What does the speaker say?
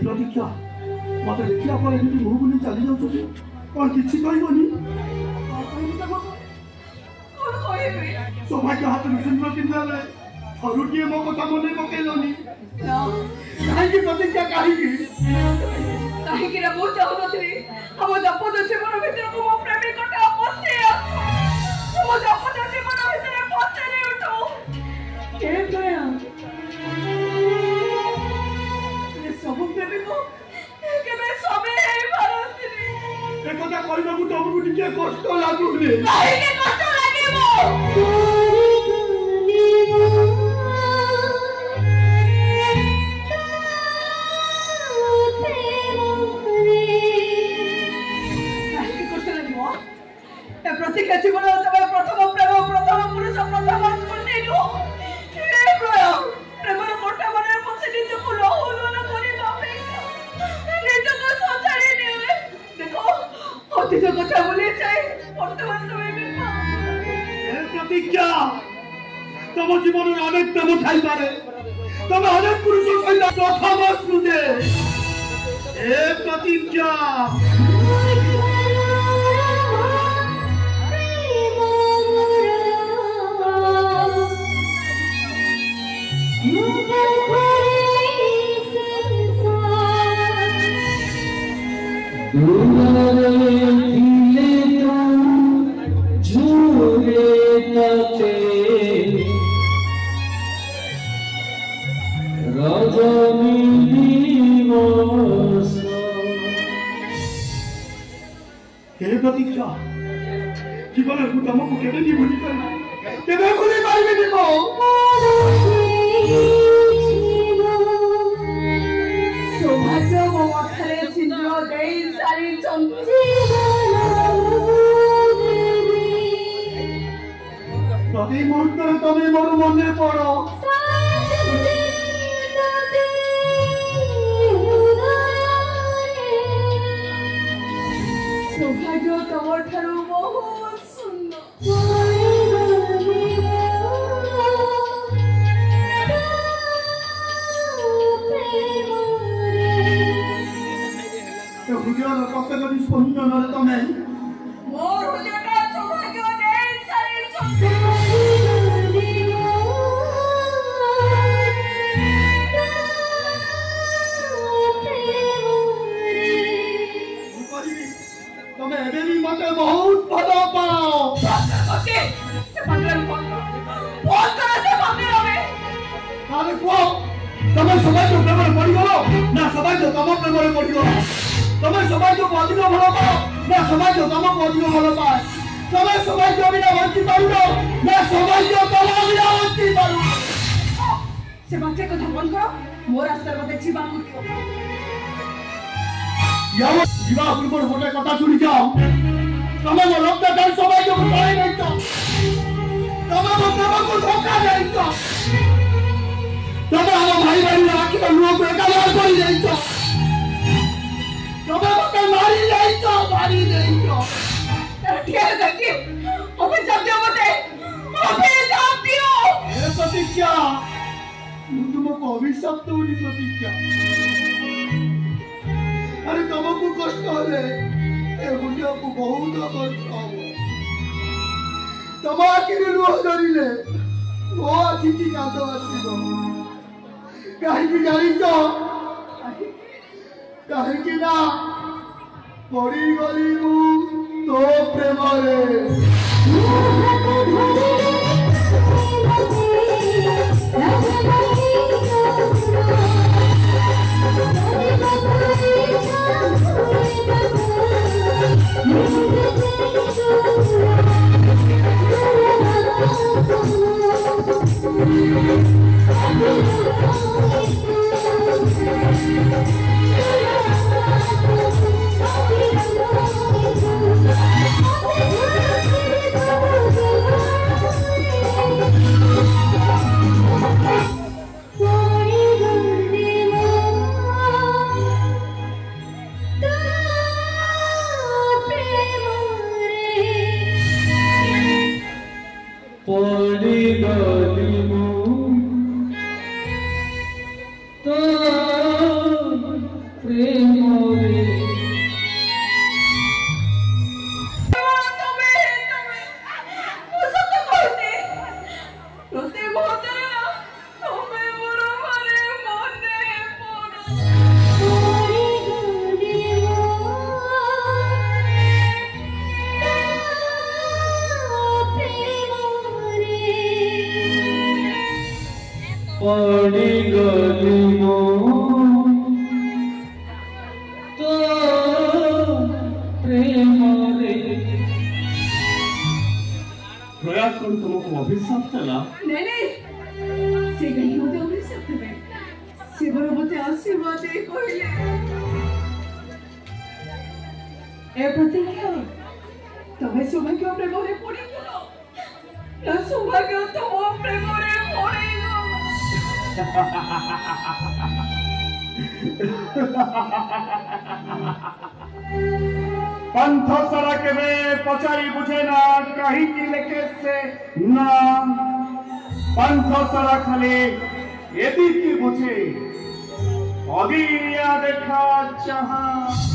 प्रतीक्षा मत देखा मुह बुले चली जाऊँ कौन किसी कहनी सौभाग्य हाथ सुंदर किंदा थरुटिए मो कथा मन पकईलनी कहीं प्रतीक्षा कहीं मु चाहूनी हम दंपत जीवन भर को मो प्रेमिकटा बसे मो दंपत जीवन भर बसे उठो सब प्रेमिक केबे सबे हेई पारंतिनी ए कथा कहबाकू तुमको टिके कष्ट लागुनी काहे के कष्ट लागेबो प्रतीक्षा जीवन प्रथम प्रेम प्रथम पुरुष प्रथम स्पर्श प्रेमर कोटा मन पछे निजक लहुलन करबा निजक सजाड़ी निवे देखो अतीत कथा भूली जाए वर्तमान समय में प्रतीक्षा तुम जीवन अनेक प्रेम थाई पारे तुम अनेक पुरुष सहित प्रथम स्मृति ए प्रतीक्षा प्रतीक्षा जीवन तुमको केवे नहीं भूली पारे केवे भूली पारे सौभाग्य मो मथरे सिंदूर दे सारी प्रति मुहूर्त तुम्हें मोर मन पड़ो सौभाग्य तुम ठारू बहुत सुंदर हृदय प्रत्येक स्पंदन तुम्हें मोर हृदय सौभाग्य दे सारी तुम्हें एबे भी मते बहुत भलो पाओ ओके से पंद्रह बहुत करा से पंद्रह में अरे को तुम्हें समाज को प्रेम पड़ी गलो ना समाज को तुम प्रेम पड़ी गलो तुम्हें समाज को अधिक भलो पाओ ना समाज को तुमको अधिक भलो पाए तुम्हें समाज को बिना बंची पारो ना समाज को तुम बिना बंची पारो से बच्चे को धमन करो मोर रास्ता को देखि बाबू याव जीवा पूर्व होटे कथा सुनी जाओ तुम्हें वो लोग का समाज को पड़े नहीं तो तुम्हें वो प्रेम को धोखा नहीं तो तुम्हें हम भाई बहन राखी का लोग को एकाबार कर नहीं तो तुम्हें मते मारी नहीं तो ठीक है देखिए अबे सब दियो मते अबे सब दियो ए प्रतीक्षा तुमको अभिशाप तो नहीं प्रतीक्षा अरे तुमको कष्ट होले ए हुनिया को बहुत कष्ट हो तमा के लुह धरिले वो अतिथि कांद आसीबो काहे की जानी तो काहे की ना पड़ी गली मु तो प्रेम रे पड़ी गली तो प्रेम रे पड़ी गली तो प्रेम रे प्रयाग कर तुमको अभिशाप चला नहीं से कहीं होते अभिशाप में से बरोबते आशीर्वाद दे कोइले ए प्रतिज्ञा तबे सौभाग्य प्रेम रे पड़ी गलो ना सौभाग्य तो प्रेम रे पड़ी पंथ सारा के पचारी बुझे ना कहीं की लेके से ना पंथ सारा खाली यदि की बुझे अदिया देखा चाहा